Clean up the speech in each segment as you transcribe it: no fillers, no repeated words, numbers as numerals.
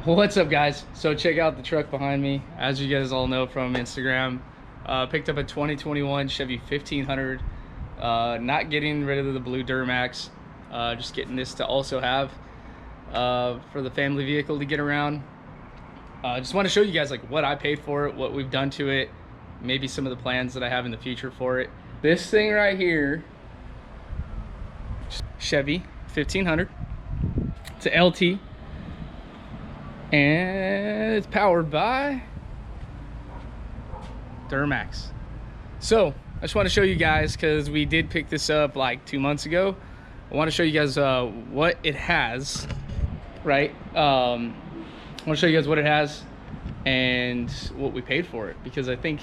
What's up, guys? So check out the truck behind me. As you guys all know from Instagram, picked up a 2021 Chevy 1500. Not getting rid of the blue Duramax, just getting this to also have for the family vehicle to get around. Just want to show you guys like what I paid for it, what we've done to it, maybe some of the plans that I have in the future for it. This thing right here, Chevy 1500. It's a LT. And it's powered by Duramax. So I just want to show you guys, because we did pick this up like 2 months ago. I want to show you guys what it has, right? I want to show you guys what it has and what we paid for it, because I think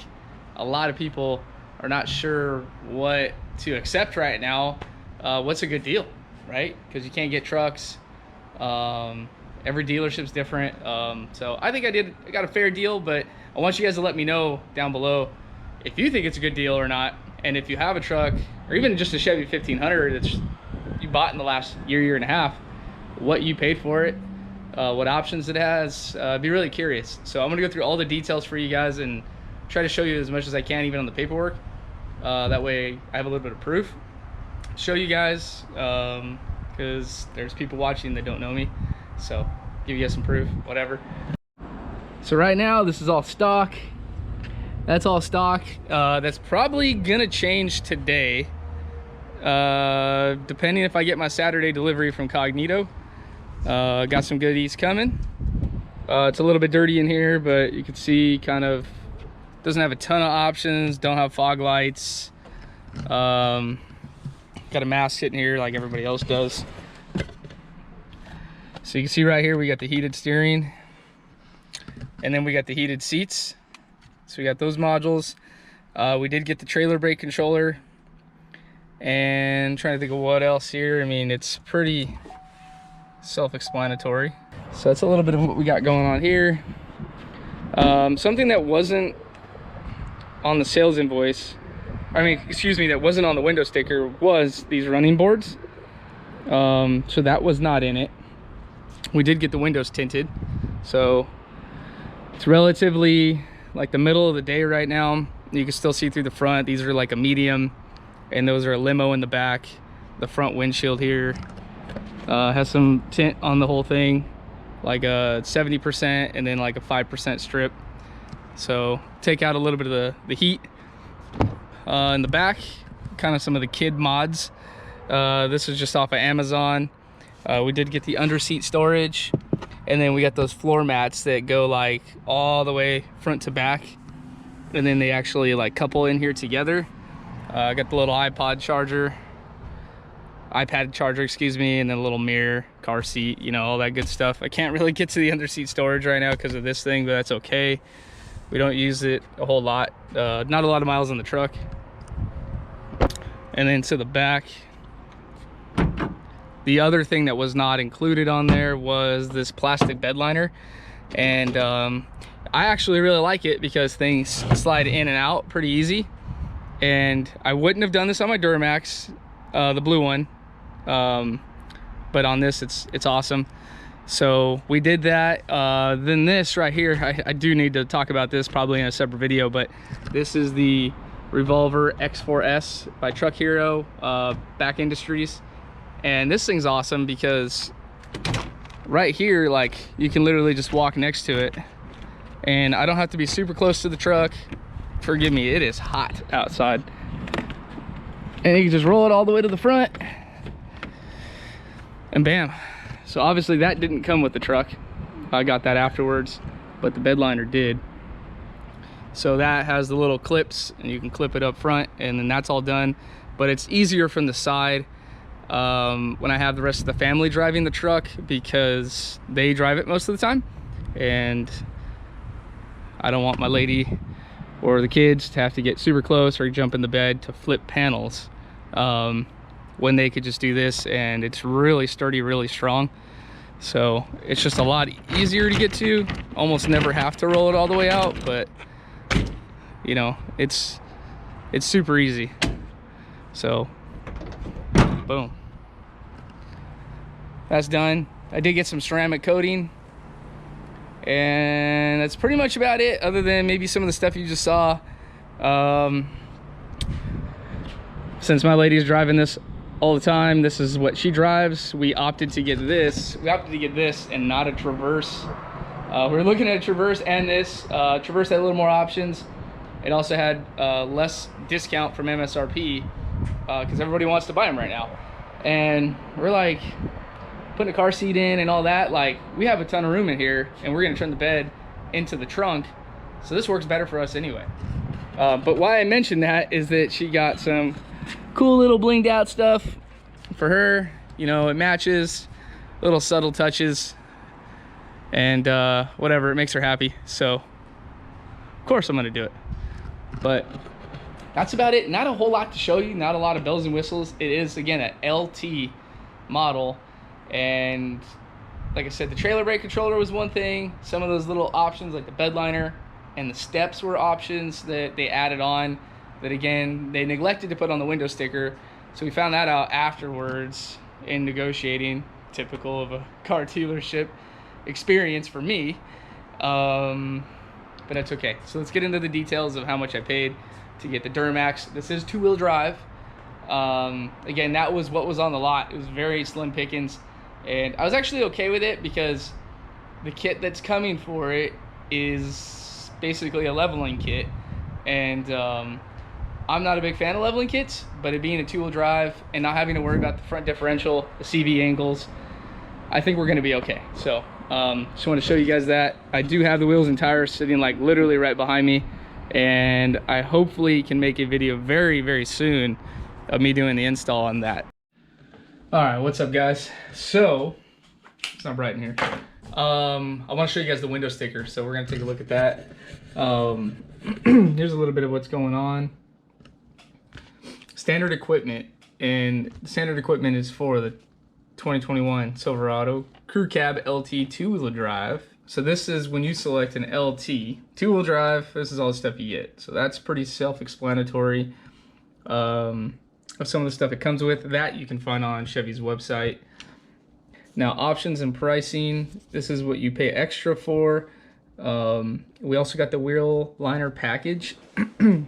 a lot of people are not sure what to accept right now. What's a good deal, right? Because you can't get trucks. Every dealership's different. So I think I got a fair deal, but I want you guys to let me know down below if you think it's a good deal or not. And if you have a truck, or even just a Chevy 1500 that's you bought in the last year and a half, what you paid for it, what options it has. I'd be really curious. So I'm gonna go through all the details for you guys and try to show you as much as I can, even on the paperwork. That way I have a little bit of proof. Show you guys, because there's people watching that don't know me. So give you guys some proof, whatever. So right now this is all stock. That's all stock. That's probably gonna change today, depending if I get my Saturday delivery from Cognito. Got some goodies coming. It's a little bit dirty in here, but you can see kind of doesn't have a ton of options. Don't have fog lights. Got a mask sitting here like everybody else does. So you can see right here, we got the heated steering, and then we got the heated seats. So we got those modules. We did get the trailer brake controller, and I'm trying to think of what else here. I mean, it's pretty self-explanatory. So that's a little bit of what we got going on here. Something that wasn't on the sales invoice, that wasn't on the window sticker, was these running boards. So that was not in it. We did get the windows tinted, so it's relatively like the middle of the day right now. You can still see through the front. These are like a medium, and those are a limo in the back. The front windshield here has some tint on the whole thing, like a 70% and then like a 5% strip. So take out a little bit of the heat. In the back, kind of some of the kid mods. This is just off of Amazon. We did get the under seat storage, and then we got those floor mats that go like all the way front to back, and then they actually like couple in here together. I got the little iPad charger, excuse me, and then a little mirror, car seat, you know, all that good stuff. I can't really get to the under seat storage right now because of this thing, but that's okay. We don't use it a whole lot. Not a lot of miles on the truck. And then to the back, the other thing that was not included on there was this plastic bed liner. And I actually really like it because things slide in and out pretty easy. And I wouldn't have done this on my Duramax, the blue one. But on this, it's awesome. So we did that. Then this right here, I do need to talk about this probably in a separate video, but this is the Revolver X4S by Truck Hero, Back Industries. And this thing's awesome because right here, like, you can literally just walk next to it, and I don't have to be super close to the truck. Forgive me, it is hot outside. And you can just roll it all the way to the front, and bam. So obviously that didn't come with the truck. I got that afterwards, but the bed liner did. So that has the little clips, and you can clip it up front, and then that's all done. But it's easier from the side when I have the rest of the family driving the truck, because they drive it most of the time, and I don't want my lady or the kids to have to get super close or jump in the bed to flip panels, when they could just do this, and it's really sturdy, really strong. So it's just a lot easier to get to. Almost never have to roll it all the way out, but you know, it's super easy. So boom, that's done. I did get some ceramic coating And that's pretty much about it, other than maybe some of the stuff you just saw. Since my lady's driving this all the time, this is what she drives. We opted to get this. We opted to get this and not a Traverse. We were looking at a Traverse and this. Traverse had a little more options. It also had less discount from MSRP because everybody wants to buy them right now. And we're like, putting a car seat in and all that, like, we have a ton of room in here, and we're gonna turn the bed into the trunk, so this works better for us anyway. But why I mentioned that is that she got some cool little blinged out stuff for her. You know, it matches, little subtle touches, and whatever, it makes her happy. So of course I'm gonna do it. But that's about it. Not a whole lot to show you, not a lot of bells and whistles. It is, again, an LT model. And like I said, the trailer brake controller was one thing. Some of those little options like the bed liner and the steps were options that they added on that, again, they neglected to put on the window sticker. So we found that out afterwards in negotiating, typical of a car dealership experience for me. But that's okay. So let's get into the details of how much I paid to get the Duramax. This is 2-wheel drive. Again, that was what was on the lot. It was very slim pickings. And I was actually okay with it because the kit that's coming for it is basically a leveling kit. And I'm not a big fan of leveling kits, but it being a 2-wheel drive and not having to worry about the front differential, the CV angles, I think we're going to be okay. So just want to show you guys that. I do have the wheels and tires sitting like literally right behind me. And I hopefully can make a video very, very soon of me doing the install on that. All right, what's up guys? So, it's not bright in here. I want to show you guys the window sticker, so we're gonna take a look at that. Here's a little bit of what's going on. Standard equipment, and the standard equipment is for the 2021 Silverado Crew Cab LT 2-wheel drive. So this is when you select an LT 2-wheel drive, this is all the stuff you get. So that's pretty self-explanatory. Of some of the stuff it comes with, that you can find on Chevy's website. Now, options and pricing, this is what you pay extra for. We also got the wheel liner package. It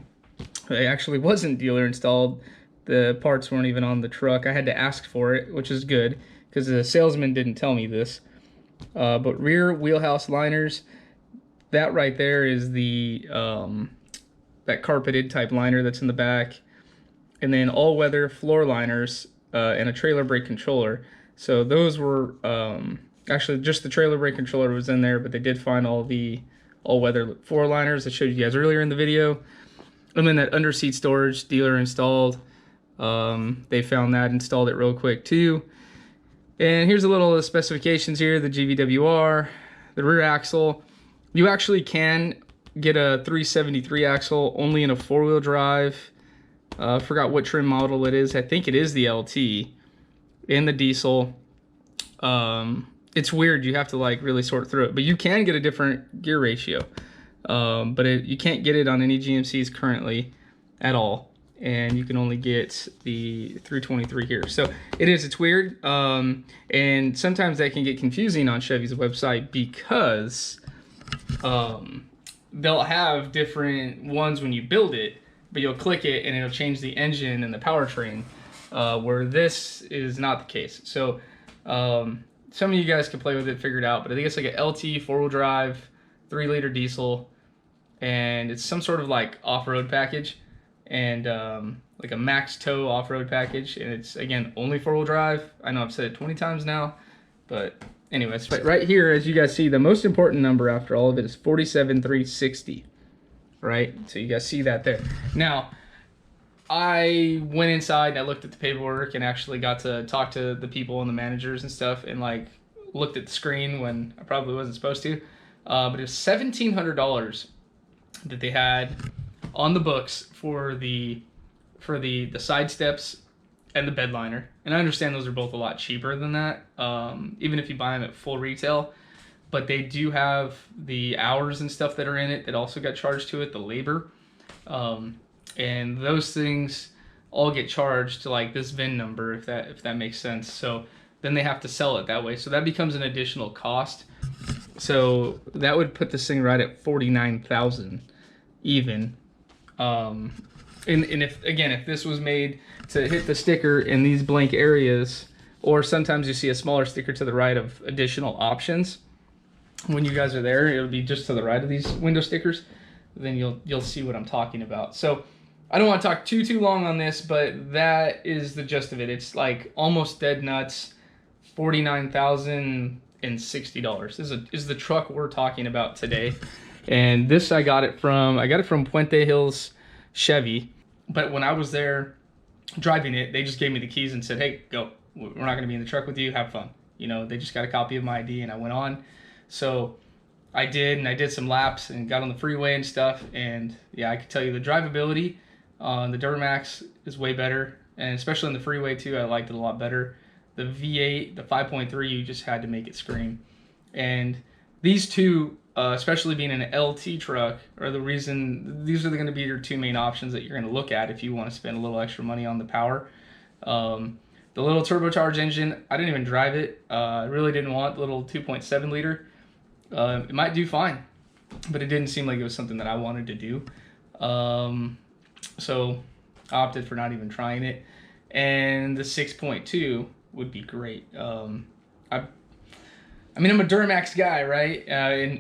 actually wasn't dealer installed. The parts weren't even on the truck. I had to ask for it, which is good because the salesman didn't tell me this. But rear wheelhouse liners, that right there is the that carpeted type liner that's in the back. And then all-weather floor liners and a trailer brake controller. So those were actually just the trailer brake controller was in there, but they did find all the all-weather floor liners I showed you guys earlier in the video. And then that underseat storage dealer installed. They found that, installed it real quick too. And here's a little of the specifications here: the GVWR, the rear axle. You actually can get a 373 axle only in a 4-wheel drive. I forgot what trim model it is. I think it is the LT in the diesel. It's weird. You have to like really sort through it, but you can get a different gear ratio. But you can't get it on any GMCs currently at all. And you can only get the 323 here. So it's weird. And sometimes that can get confusing on Chevy's website because they'll have different ones when you build it, but you'll click it and it'll change the engine and the powertrain, where this is not the case. So some of you guys can play with it, figure it out, but I think it's like an LT 4-wheel drive, 3-liter diesel, and it's some sort of like off-road package, and like a max tow off-road package, and it's, again, only 4-wheel drive. I know I've said it 20 times now, but anyways, right here, as you guys see, the most important number after all of it is 47,360. Right, so you guys see that there. Now, I went inside and I looked at the paperwork and actually got to talk to the people and the managers and stuff, and like looked at the screen when I probably wasn't supposed to. But it was $1,700 that they had on the books for the side steps and the bed liner. And I understand those are both a lot cheaper than that, even if you buy them at full retail. But they do have the hours and stuff that are in it that also got charged to it, the labor. And those things all get charged to like this VIN number, if that makes sense. So then they have to sell it that way. So that becomes an additional cost. So that would put this thing right at 49,000 even. And if this was made to hit the sticker in these blank areas, or sometimes you see a smaller sticker to the right of additional options. When you guys are there, it'll be just to the right of these window stickers. Then you'll see what I'm talking about. So I don't want to talk too long on this, but that is the gist of it. It's like almost dead nuts. $49,060 is the truck we're talking about today. And this I got it from Puente Hills Chevy. But when I was there driving it, they just gave me the keys and said, hey, go. We're not going to be in the truck with you. Have fun. You know, they just got a copy of my ID and I went on. So I did some laps and got on the freeway and stuff. And yeah, I can tell you the drivability on the Duramax is way better. And especially on the freeway too, I liked it a lot better. The V8, the 5.3, you just had to make it scream. And these two, especially being an LT truck, are the reason. These are going to be your two main options that you're going to look at if you want to spend a little extra money on the power. The little turbocharged engine, I didn't even drive it. I really didn't want the little 2.7 liter. It might do fine, but it didn't seem like it was something that I wanted to do. So I opted for not even trying it. And the 6.2 would be great. I'm a Duramax guy, right?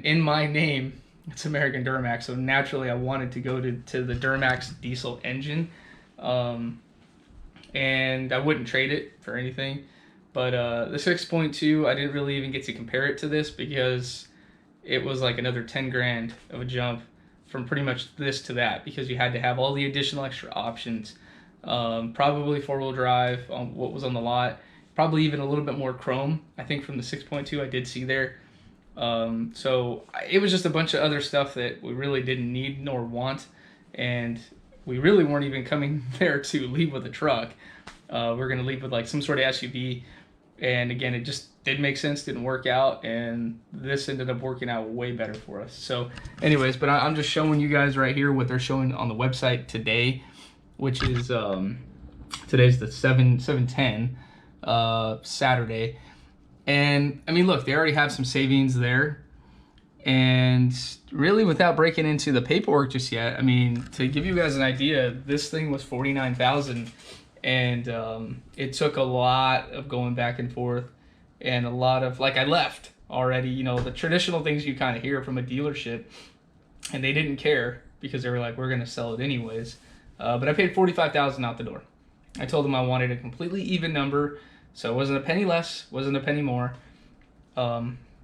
In my name, it's American Duramax, so naturally I wanted to go to the Duramax diesel engine. And I wouldn't trade it for anything. But the 6.2, I didn't really even get to compare it to this because it was like another 10 grand of a jump from pretty much this to that, because you had to have all the additional extra options. Probably four-wheel drive on what was on the lot. Probably even a little bit more chrome, I think, from the 6.2 I did see there. So it was just a bunch of other stuff that we really didn't need nor want. And we really weren't even coming there to leave with a truck. We're going to leave with like some sort of SUV. And again, it just didn't make sense, didn't work out. And this ended up working out way better for us. So anyways, but I'm just showing you guys right here what they're showing on the website today, which is today's the 7/10, Saturday. And I mean, look, they already have some savings there. And really, without breaking into the paperwork just yet, I mean, to give you guys an idea, this thing was $49,000, and it took a lot of going back and forth, and a lot of, like, I left already, you know, the traditional things you kind of hear from a dealership, and they didn't care because they were like, we're going to sell it anyways. But I paid $45,000 out the door. I told them I wanted a completely even number, so it wasn't a penny less, wasn't a penny more.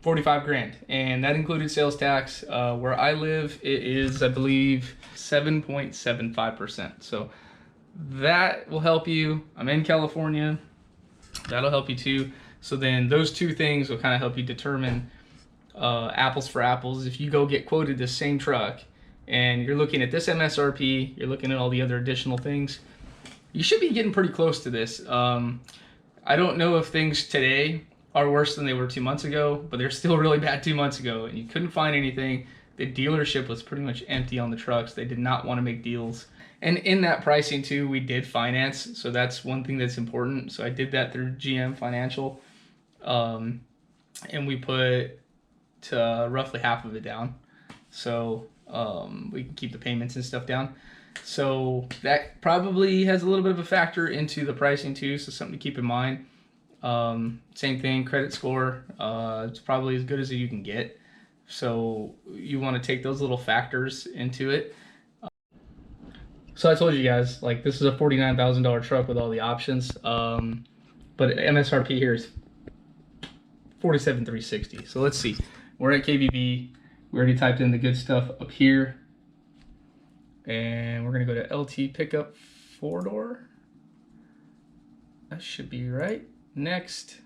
45 grand, and that included sales tax. Where I live, it is, I believe, 7.75%. So that will help you. I'm in California. That'll help you too. So then those two things will kind of help you determine apples for apples. If you go get quoted the same truck and you're looking at this MSRP, you're looking at all the other additional things, you should be getting pretty close to this. I don't know if things today are worse than they were 2 months ago, but they're still really bad 2 months ago, and you couldn't find anything. The dealership was pretty much empty on the trucks. They did not want to make deals. And in that pricing too, we did finance, so that's one thing that's important. So I did that through GM Financial, and we put roughly half of it down, so we can keep the payments and stuff down. So that probably has a little bit of a factor into the pricing too, so something to keep in mind. Same thing, credit score, it's probably as good as you can get. So you want to take those little factors into it. So I told you guys, like, this is a $49,000 truck with all the options. But MSRP here is $47,360. So let's see. We're at KBB. We already typed in the good stuff up here. And we're going to go to LT pickup 4-door. That should be right. Next,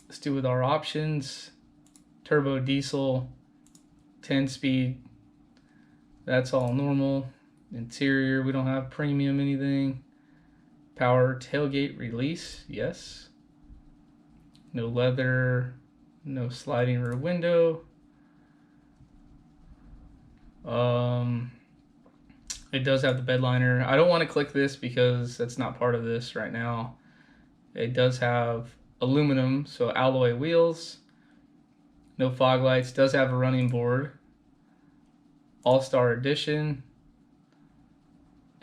let's do with our options. Turbo diesel, 10-speed. That's all normal. Interior, we don't have premium anything. Power tailgate release, yes. No leather, no sliding rear window. It does have the bed liner. I don't want to click this because that's not part of this right now. It does have aluminum, so alloy wheels. No fog lights. Does have a running board. All-Star Edition.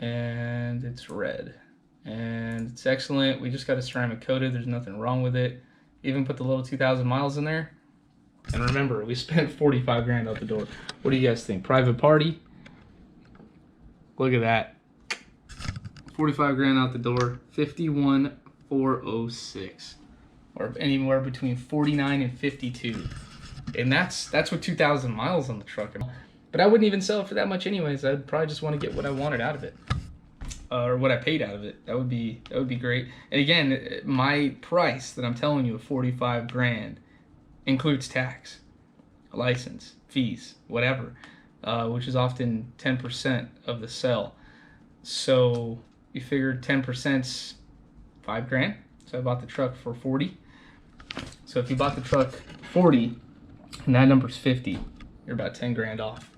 And it's red. And it's excellent. We just got it ceramic coated. There's nothing wrong with it. Even put the little 2,000 miles in there. And remember, we spent 45 grand out the door. What do you guys think? Private party? Look at that. 45 grand out the door. 51,406. Or anywhere between 49 and 52. And that's with 2,000 miles on the truck. But I wouldn't even sell it for that much anyways. I'd probably just want to get what I wanted out of it. Or what I paid out of it. That would be great. And again, my price that I'm telling you of 45 grand includes tax, license, fees, whatever, which is often 10% of the sell. So you figure 10%'s 5 grand. So I bought the truck for 40. So if you bought the truck 40 and that number's 50, you're about 10 grand off.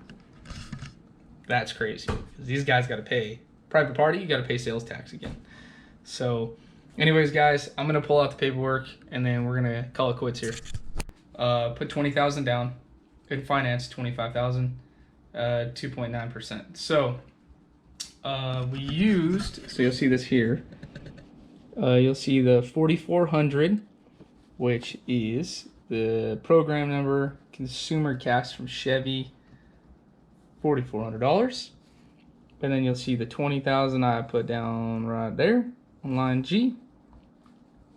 That's crazy. Because these guys got to pay private party, you got to pay sales tax again. So anyways, guys, I'm going to pull out the paperwork and then we're going to call it quits here. Put 20,000 down. Good finance, 25,000, 2.9%. So we used, so you'll see this here. You'll see the 4400, which is the program number, consumer cast from Chevy, $4,400. And then you'll see the 20,000 I put down right there on line G.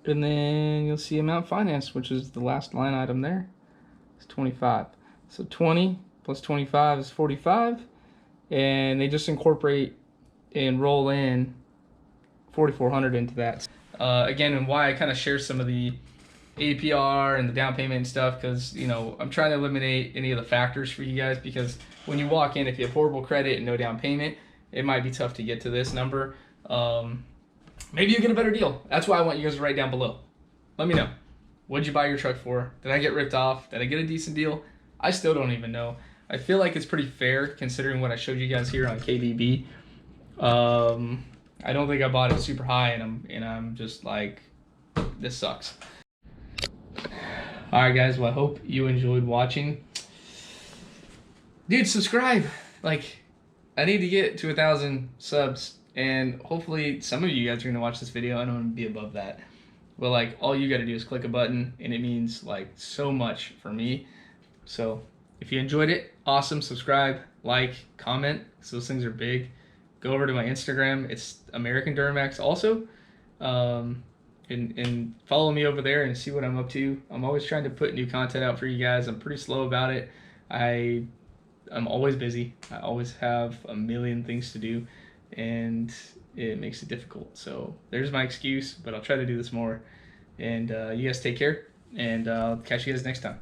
And then you'll see amount financed, which is the last line item there. It's 25. So 20 plus 25 is 45. And they just incorporate and roll in 4,400 into that. Again, and why I kind of share some of the APR and the down payment and stuff, because, you know, I'm trying to eliminate any of the factors for you guys, because when you walk in, if you have horrible credit and no down payment, it might be tough to get to this number. Maybe you get a better deal. That's why I want you guys to write down below. Let me know. What'd you buy your truck for? Did I get ripped off? Did I get a decent deal? I still don't even know. I feel like it's pretty fair considering what I showed you guys here on KBB. I don't think I bought it super high, and I'm just like, this sucks. All right, guys. Well, I hope you enjoyed watching. Dude, subscribe. Like, I need to get to 1,000 subs, and hopefully some of you guys are gonna watch this video. I don't want to be above that. Well, like, all you got to do is click a button, and it means like so much for me. So if you enjoyed it, awesome. Subscribe, like, comment, because those things are big. Go over to my Instagram. It's American Duramax also. And follow me over there and see what I'm up to. I'm always trying to put new content out for you guys. I'm pretty slow about it. I'm always busy. I always have a million things to do, and it makes it difficult. So there's my excuse, but I'll try to do this more. And you guys take care, and I'll catch you guys next time.